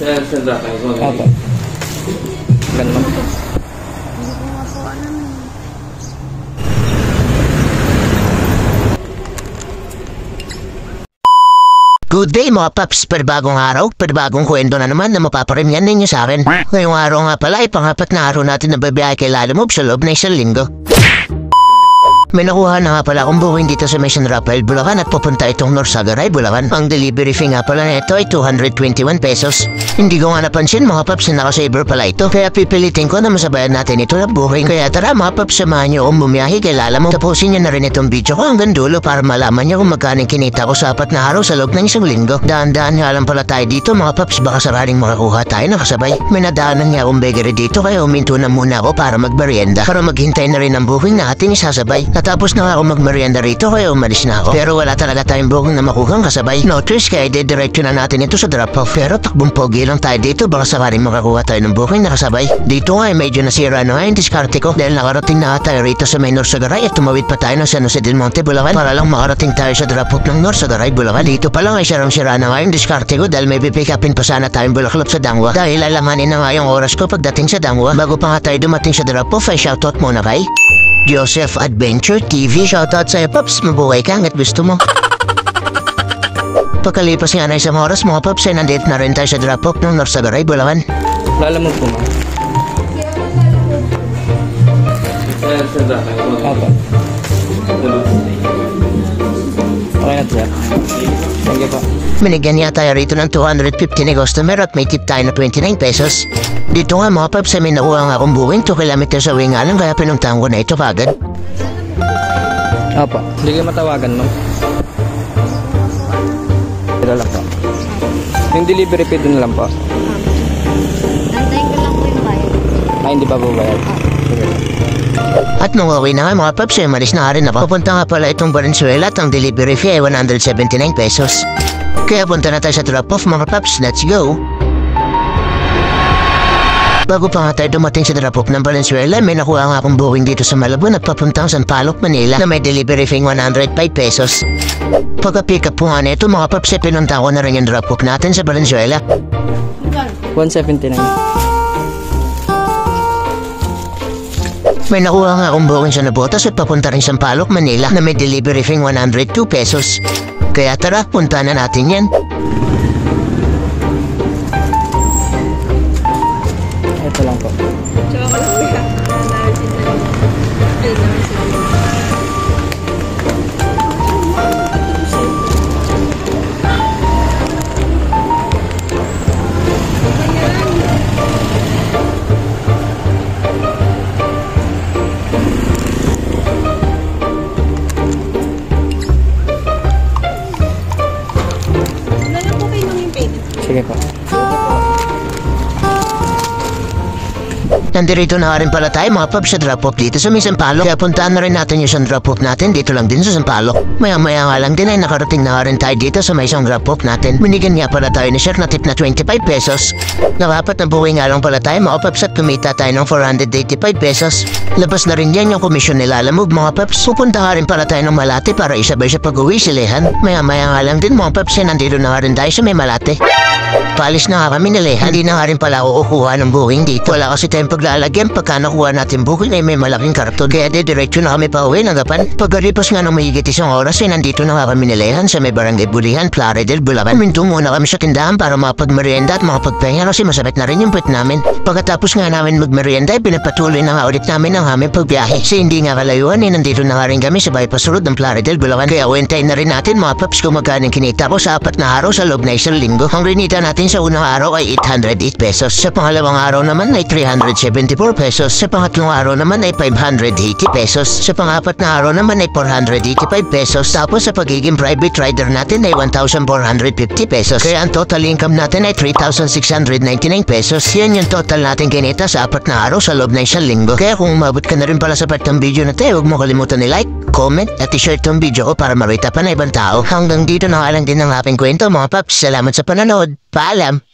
Sandra, Opo. Ganun. Good day mga paps, panibagong araw, panibagong kwento na naman na mapaparimyan ninyo sa akin. Ngayong araw nga pala ay pang-apat na araw natin na babiyahe kay Lalamove sa loob na isang linggo. May nakuha na nga pala akong booking dito sa Mission Rafael, Bulacan at pupunta itong Norsagaray, Bulacan. Ang delivery fee nga pala na ito ay 221 pesos. Hindi ko nga napansin mga paps na naka-saver pala ito, kaya pipilitin ko na masabayan natin ito na booking. Kaya tara mga paps, samahan nyo akong bumiyahe kay Lalamove. Tapusin nyo na rin itong video ko hanggang dulo para malaman nyo kung magkano kinita ko sa 4 na araw sa loob ng isang linggo. Daan-daan nga lang pala tayo dito mga paps, baka saraling makakuha tayo nakasabay. May nadaanan nga akong bakery dito kaya huminto na muna ako para magmerienda, para maghintay na rin ang booking na ating isasabay. Natapos na nga ako magmerienda rito kaya umalis na ako. Pero wala talaga tayong booking na makuhang kasabay. No choice kaya didiretso na natin ito sa drop-off. Pero takbong pogi lang tayo dito, baka sakaling makakuha tayo ng booking na kasabay. Dito nga ay medyo nasira na nga yung diskarte ko dahil nakarating na tayo rito sa may Norsagaray at tumawid pa tayo ng San Jose del Monte, Bulacan para lang makarating tayo sa drop-off ng Norsagaray, Bulacan. Dito pa lang ay sirang-sira na nga yung diskarte ko dahil may pipick upin pa sana tayong Bulaklop sa Dangwa. Dahil alamanin na nga yung oras ko pagdating sa Dangwa. Bago pa nga tayo dumating sa drop-off ay shoutout muna kay Joseph Adventure TV. Shoutout sa'yo paps, mabuhay ka hanggat gusto mo. Pagkalipas nga na isang oras mga paps ay nandito na rin tayo sa drop-off ng Norsagaray, Bulacan. Lalamove po ma. Sandra, Opo. Okay na sir. Thank you po. Binigyan niya tayo rito ng 250 na customer at may tip tayo na 29 pesos. Dito nga mga paps ay may nakuha nga akong booking 2 kilometers away nga lang kaya pinuntahan ko na ito kagad. Opo. Hindi kayo matawagan ma'am. Pero lang po. Yung delivery fee dun lang po. Nantayin ko lang po yung bayad. Hindi pa po bayad. Sige. At nung away na nga mga paps ay malis na rin ako. Pupunta nga pala itong Valenzuela at ang delivery fee ay 179 pesos. Kaya punta na tayo sa drop-off mga paps, let's go! Bago pa nga tayo dumating sa drop-off ng Valenzuela, may nakuha nga akong booking dito sa Malabon at papuntang San Paloc, Manila na may delivery fee 105 pesos. Pagka-pick up po nga nito mga paps ay pinunta ko na rin yung drop-off natin sa Valenzuela. 179. May nakuha nga akong booking sa Nabotas at papunta rin San Paloc, Manila na may delivery fee 102 pesos. Kaya tara, punta na natin yan. Ito lang po. Sige po. Nandito na rin pala tayo mga paps sa drop-off dito sa may Sampaloc. Kaya puntaan na rin natin yung isang drop-off natin dito lang din sa Sampaloc. Maya-maya nga lang din ay nakarating na rin tayo dito sa may isang drop-off natin. Binigyan nga pala tayo ni sir na tip na 25 pesos. Nakapat na buhay nga lang pala tayo mga paps at kumita tayo ng 485 pesos. Labas na rin yan yung komisyon ni Lalamove mga paps. Pupunta nga rin pala tayo ng Malate para isabay sa pag-uwi silehan. Maya-maya nga lang din mga paps ay nandito na rin tayo sa may Malate. Paalis na nga kami nilehan. Hindi na nga rin pala ako kukuha ng booking dito. Wala kasi tayong paglalagyan. Pagka nakuha natin booking ay may malaking karton. Kaya diretso na kami pa uwi ng gapan. Pagkaripas nga ng mahigit isang oras ay nandito na nga kami nilehan sa may Barangay Bulihan, Plaridel, Bulacan. Minto muna kami sa tindahan para makapagmerienda at makapagpahinga kasi masakit na rin yung puwet namin. Pagkatapos nga namin magmerienda ay pinapatuloy na nga ulit namin ang aming pagbiyahe. Sa hindi nga kalayuan ay nandito na nga rin kami sa bypass road ng Plaridel, Bulacan. Kaya uwintayin na rin natin mga paps kung magkano kinita ko sa 4 na araw sa loob na isang linggo. Ang rinita natin sa unang araw ay 808 pesos. Sa pangalawang araw naman ay 374 pesos. Sa pangatlong araw naman ay 580 pesos. Sa pangapat na araw naman ay 485 pesos. Tapos sa pagiging private rider natin ay 1,450 pesos. Kaya ang total income natin ay 3,699 pesos. Yan yung total natin kinita sa 4 na araw sa loob na isang linggo. Kaya kung umabot ka na rin pala sa part ng video na tayo, huwag mo kalimutan i-like, comment at i-share tong video ko para marita pa na ibang tao. Hanggang dito na lang din ang aking kwento mga paps. Salamat sa panonood. Paalam!